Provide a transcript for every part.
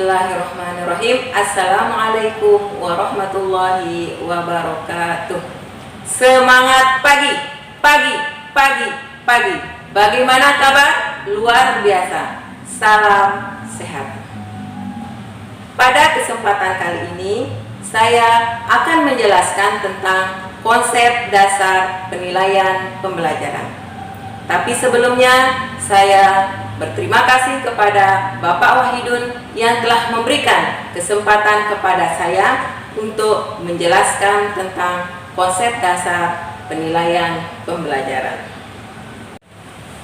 Bismillahirrahmanirrahim. Assalamualaikum warahmatullahi wabarakatuh. Semangat pagi, pagi, pagi, pagi. Bagaimana kabar? Luar biasa. Salam sehat. Pada kesempatan kali ini, saya akan menjelaskan tentang konsep dasar penilaian pembelajaran. Tapi sebelumnya, saya berterima kasih kepada Bapak Wahidun yang telah memberikan kesempatan kepada saya untuk menjelaskan tentang konsep dasar penilaian pembelajaran.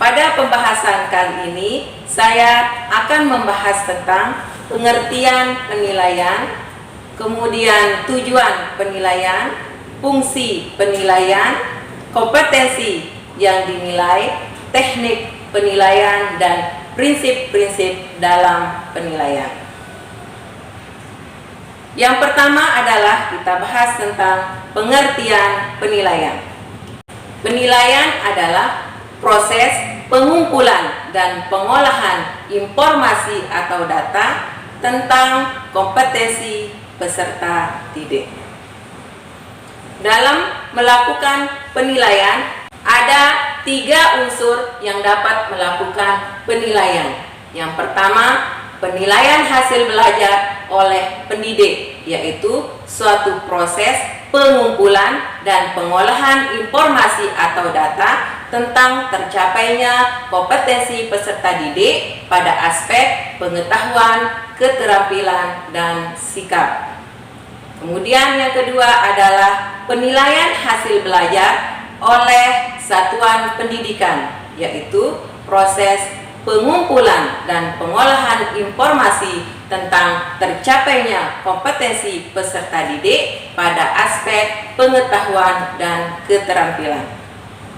Pada pembahasan kali ini, saya akan membahas tentang pengertian penilaian, kemudian tujuan penilaian, fungsi penilaian, kompetensi yang dinilai, teknik penilaian, dan prinsip-prinsip dalam penilaian. Yang pertama adalah kita bahas tentang pengertian penilaian. Penilaian adalah proses pengumpulan dan pengolahan informasi atau data tentang kompetensi peserta didik. Dalam melakukan penilaian, ada 3 unsur yang dapat melakukan penilaian. Yang pertama, penilaian hasil belajar oleh pendidik, yaitu suatu proses pengumpulan dan pengolahan informasi atau data tentang tercapainya kompetensi peserta didik pada aspek pengetahuan, keterampilan, dan sikap. Kemudian yang kedua adalah penilaian hasil belajar oleh satuan pendidikan, yaitu proses pengumpulan dan pengolahan informasi tentang tercapainya kompetensi peserta didik pada aspek pengetahuan dan keterampilan.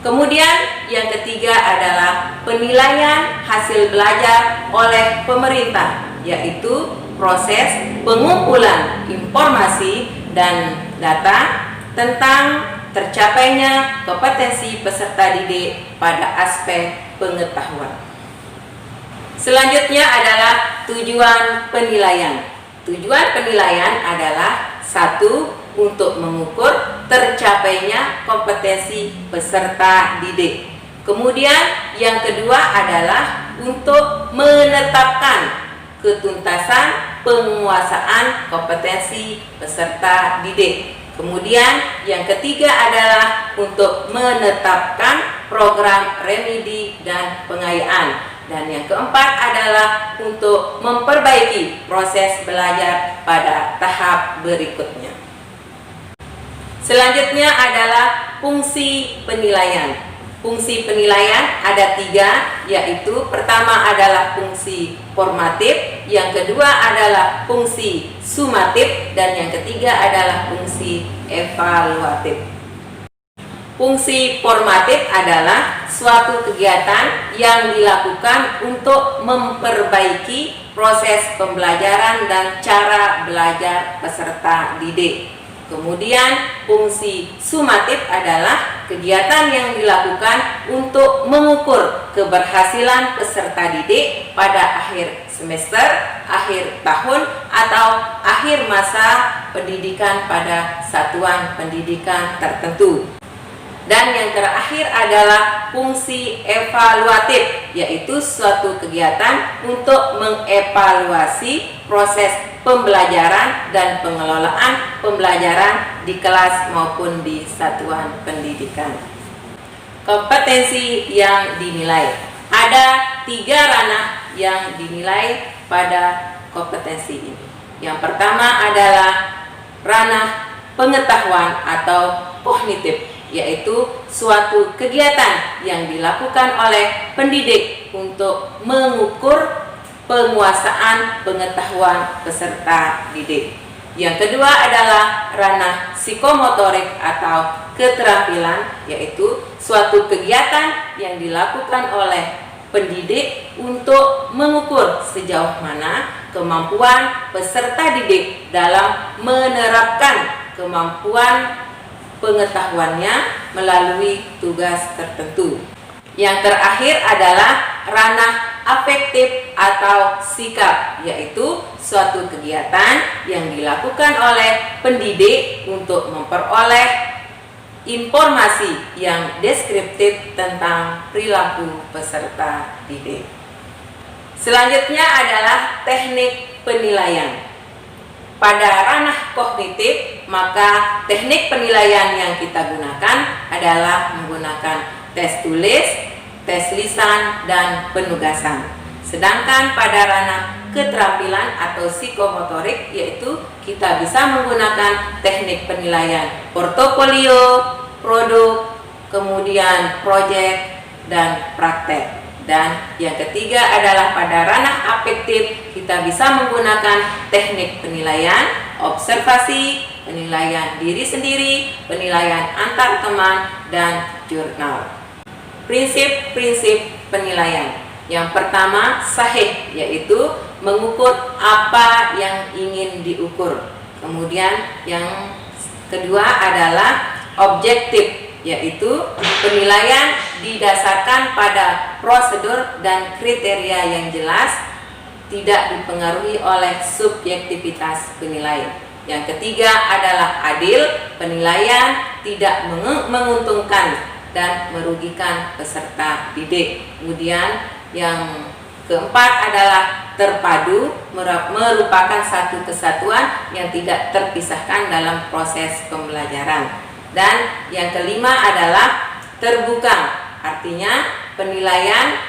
Kemudian yang ketiga adalah penilaian hasil belajar oleh pemerintah, yaitu proses pengumpulan informasi dan data tentang tercapainya kompetensi peserta didik pada aspek pengetahuan. Selanjutnya adalah tujuan penilaian. Tujuan penilaian adalah 1. Untuk mengukur tercapainya kompetensi peserta didik. Kemudian yang kedua adalah untuk menetapkan ketuntasan penguasaan kompetensi peserta didik. Kemudian yang ketiga adalah untuk menetapkan program remedi dan pengayaan. Dan yang keempat adalah untuk memperbaiki proses belajar pada tahap berikutnya. Selanjutnya adalah fungsi penilaian. Fungsi penilaian ada 3, yaitu pertama adalah fungsi formatif, yang kedua adalah fungsi sumatif, dan yang ketiga adalah fungsi evaluatif. Fungsi formatif adalah suatu kegiatan yang dilakukan untuk memperbaiki proses pembelajaran dan cara belajar peserta didik. Kemudian fungsi sumatif adalah kegiatan yang dilakukan untuk mengukur keberhasilan peserta didik pada akhir semester, akhir tahun, atau akhir masa pendidikan pada satuan pendidikan tertentu. Dan yang terakhir adalah fungsi evaluatif, yaitu suatu kegiatan untuk mengevaluasi proses pembelajaran dan pengelolaan pembelajaran di kelas maupun di satuan pendidikan. Kompetensi yang dinilai. Ada 3 ranah yang dinilai pada kompetensi ini. Yang pertama adalah ranah pengetahuan atau kognitif, yaitu suatu kegiatan yang dilakukan oleh pendidik untuk mengukur penguasaan pengetahuan peserta didik. Yang kedua adalah ranah psikomotorik atau keterampilan, yaitu suatu kegiatan yang dilakukan oleh pendidik untuk mengukur sejauh mana kemampuan peserta didik dalam menerapkan kemampuan pengetahuannya melalui tugas tertentu. Yang terakhir adalah ranah afektif atau sikap, yaitu suatu kegiatan yang dilakukan oleh pendidik untuk memperoleh informasi yang deskriptif tentang perilaku peserta didik. Selanjutnya adalah teknik penilaian. Pada ranah kognitif, maka teknik penilaian yang kita gunakan adalah menggunakan tes tulis, tes lisan, dan penugasan. Sedangkan pada ranah keterampilan atau psikomotorik, yaitu kita bisa menggunakan teknik penilaian portofolio, produk, kemudian proyek, dan praktek. Dan yang ketiga adalah pada ranah afektif, kita bisa menggunakan teknik penilaian, observasi, penilaian diri sendiri, penilaian antar teman, dan jurnal. Prinsip-prinsip penilaian. Yang pertama, sahih, yaitu mengukur apa yang ingin diukur. Kemudian yang kedua adalah objektif, yaitu penilaian didasarkan pada prosedur dan kriteria yang jelas, tidak dipengaruhi oleh subjektivitas penilai. Yang ketiga adalah adil, penilaian tidak menguntungkan dan merugikan peserta didik. Kemudian yang keempat adalah terpadu, merupakan satu kesatuan yang tidak terpisahkan dalam proses pembelajaran. Dan yang kelima adalah terbuka, artinya penilaian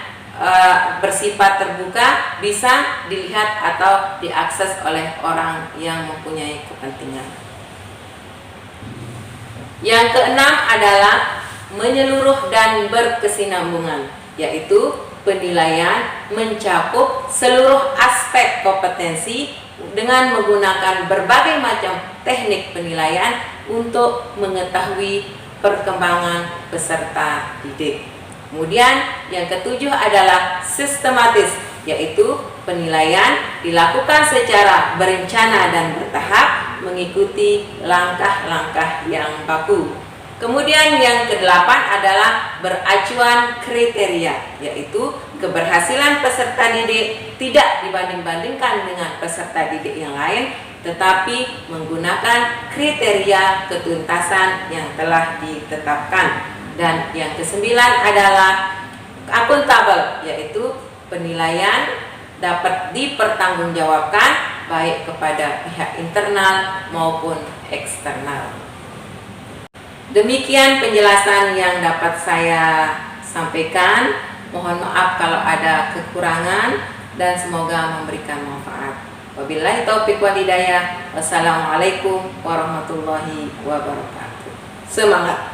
bersifat terbuka, bisa dilihat atau diakses oleh orang yang mempunyai kepentingan. Yang keenam adalah menyeluruh dan berkesinambungan, yaitu penilaian mencakup seluruh aspek kompetensi dengan menggunakan berbagai macam teknik penilaian untuk mengetahui perkembangan peserta didik. Kemudian yang ketujuh adalah sistematis, yaitu penilaian dilakukan secara berencana dan bertahap mengikuti langkah-langkah yang baku. Kemudian yang kedelapan adalah beracuan kriteria, yaitu keberhasilan peserta didik tidak dibanding-bandingkan dengan peserta didik yang lain, tetapi menggunakan kriteria ketuntasan yang telah ditetapkan. Dan yang kesembilan adalah akuntabel, yaitu penilaian dapat dipertanggungjawabkan baik kepada pihak internal maupun eksternal. Demikian penjelasan yang dapat saya sampaikan. Mohon maaf kalau ada kekurangan dan semoga memberikan manfaat. Wabillahi taufiq wal hidayah. Wassalamualaikum warahmatullahi wabarakatuh. Semangat!